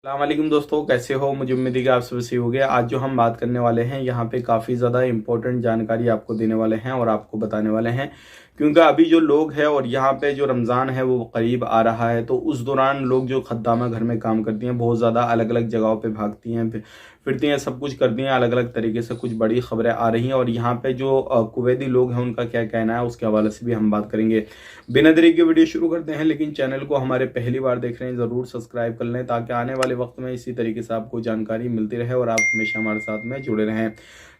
अस्सलाम दोस्तों, कैसे हो। मुझे उम्मीद है कि आप सब सही हो गए। आज जो हम बात करने वाले हैं यहाँ पे काफ़ी ज़्यादा इंपॉर्टेंट जानकारी आपको देने वाले हैं और आपको बताने वाले हैं, क्योंकि अभी जो लोग हैं और यहाँ पे जो रमज़ान है वो करीब आ रहा है, तो उस दौरान लोग जो खद्दामा घर में काम करती हैं बहुत ज़्यादा अलग अलग जगहों पे भागती हैं, फिरती हैं, सब कुछ करती हैं अलग अलग तरीके से। कुछ बड़ी खबरें आ रही हैं और यहाँ पे जो कुवैती लोग हैं उनका क्या कहना है उसके हवाले से भी हम बात करेंगे। बिना देरी के वीडियो शुरू करते हैं, लेकिन चैनल को हमारे पहली बार देख रहे हैं ज़रूर सब्सक्राइब कर लें ताकि आने वाले वक्त में इसी तरीके से आपको जानकारी मिलती रहे और आप हमेशा हमारे साथ में जुड़े रहें।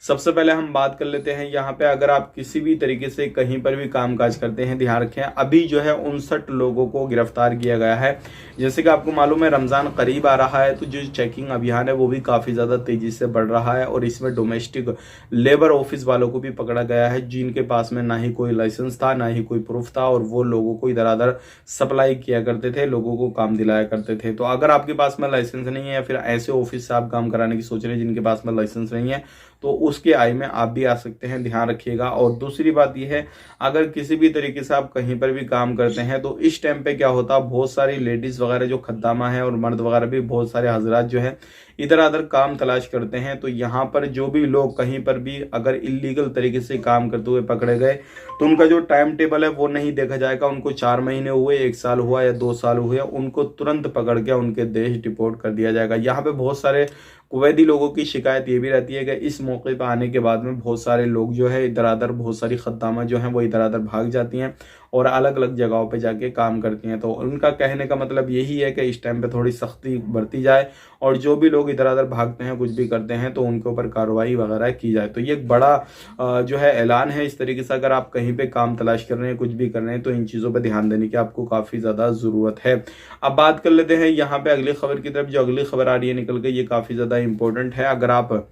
सबसे पहले हम बात कर लेते हैं यहाँ पे, अगर आप किसी भी तरीके से कहीं पर भी कामकाज करते हैं, ध्यान रखें अभी जो है 59 लोगों को गिरफ्तार किया गया है। जैसे कि आपको मालूम है रमज़ान करीब आ रहा है, तो जो चेकिंग अभियान है वो भी काफ़ी ज़्यादा तेज़ी से बढ़ रहा है और इसमें डोमेस्टिक लेबर ऑफिस वालों को भी पकड़ा गया है, जिनके पास में ना ही कोई लाइसेंस था ना ही कोई प्रूफ था और वो लोगों को इधर उधर सप्लाई किया करते थे, लोगों को काम दिलाया करते थे। तो अगर आपके पास में लाइसेंस नहीं है या फिर ऐसे ऑफिस से आप काम कराने की सोच रहे हैं जिनके पास में लाइसेंस नहीं है, तो उसके आई में आप भी आ सकते हैं, ध्यान रखिएगा। और दूसरी बात यह है, अगर किसी भी तरीके से आप कहीं पर भी काम करते हैं तो इस टाइम पे क्या होता है, बहुत सारी लेडीज वगैरह जो खद्दामा है और मर्द वगैरह भी बहुत सारे हजरात जो है इधर उधर काम तलाश करते हैं। तो यहाँ पर जो भी लोग कहीं पर भी अगर इलीगल तरीके से काम करते हुए पकड़े गए तो उनका जो टाइम टेबल है वो नहीं देखा जाएगा। उनको 4 महीने हुए, 1 साल हुआ या 2 साल हुए, उनको तुरंत पकड़ के उनके देश डिपोर्ट कर दिया जाएगा। यहाँ पे बहुत सारे कुवैती लोगों की शिकायत ये भी रहती है कि इस मौके पर आने के बाद में बहुत सारे लोग जो है इधर उधर, बहुत सारी खद्दामा जो है वो इधर उधर भाग जाती हैं और अलग अलग जगहों पे जाके काम करती हैं। तो उनका कहने का मतलब यही है कि इस टाइम पे थोड़ी सख्ती बरती जाए और जो भी लोग इधर उधर भागते हैं, कुछ भी करते हैं, तो उनके ऊपर कार्रवाई वगैरह की जाए। तो ये एक बड़ा जो है ऐलान है। इस तरीके से अगर आप कहीं पे काम तलाश कर रहे हैं, कुछ भी कर रहे हैं, तो इन चीज़ों पर ध्यान देने की आपको काफ़ी ज़्यादा ज़रूरत है। अब बात कर लेते हैं यहाँ पे अगली खबर की तरफ। जो अगली खबर आ रही है निकल के, ये काफ़ी ज़्यादा इंपॉर्टेंट है। अगर आप,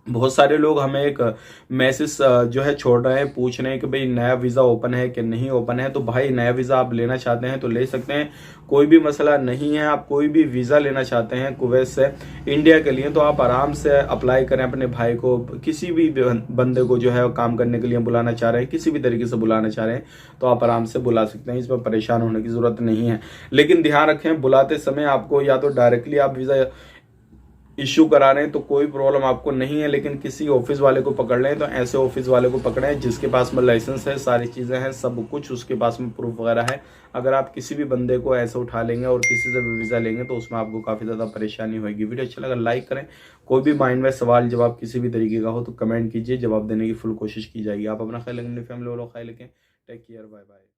बहुत सारे लोग हमें एक मैसेज जो है छोड़ रहे हैं, पूछ रहे हैं कि भाई नया वीज़ा ओपन है कि नहीं ओपन है। तो भाई नया वीज़ा आप लेना चाहते हैं तो ले सकते हैं, कोई भी मसला नहीं है। आप कोई भी वीज़ा लेना चाहते हैं कुवैत से इंडिया के लिए तो आप आराम से अप्लाई करें। अपने भाई को, किसी भी बंदे को जो है काम करने के लिए बुलाना चाह रहे हैं, किसी भी तरीके से बुलाना चाह रहे हैं, तो आप आराम से बुला सकते हैं, इसमें परेशान होने की ज़रूरत नहीं है। लेकिन ध्यान रखें, बुलाते समय आपको या तो डायरेक्टली आप वीज़ा इश्यू करा रहे हैं तो कोई प्रॉब्लम आपको नहीं है, लेकिन किसी ऑफिस वाले को पकड़ लें तो ऐसे ऑफिस वाले को पकड़ें जिसके पास में लाइसेंस है, सारी चीज़ें हैं, सब कुछ उसके पास में प्रूफ वगैरह है। अगर आप किसी भी बंदे को ऐसे उठा लेंगे और किसी से भी वीज़ा लेंगे तो उसमें आपको काफ़ी ज़्यादा परेशानी होगी। वीडियो अच्छा लगा लाइक करें। कोई भी माइंड में सवाल जवाब किसी भी तरीके का हो तो कमेंट कीजिए, जवाब देने की फुल कोशिश की जाएगी। आप अपना ख्याल रखें, फैमिली वालों का ख्याल रखें। Take care, bye bye.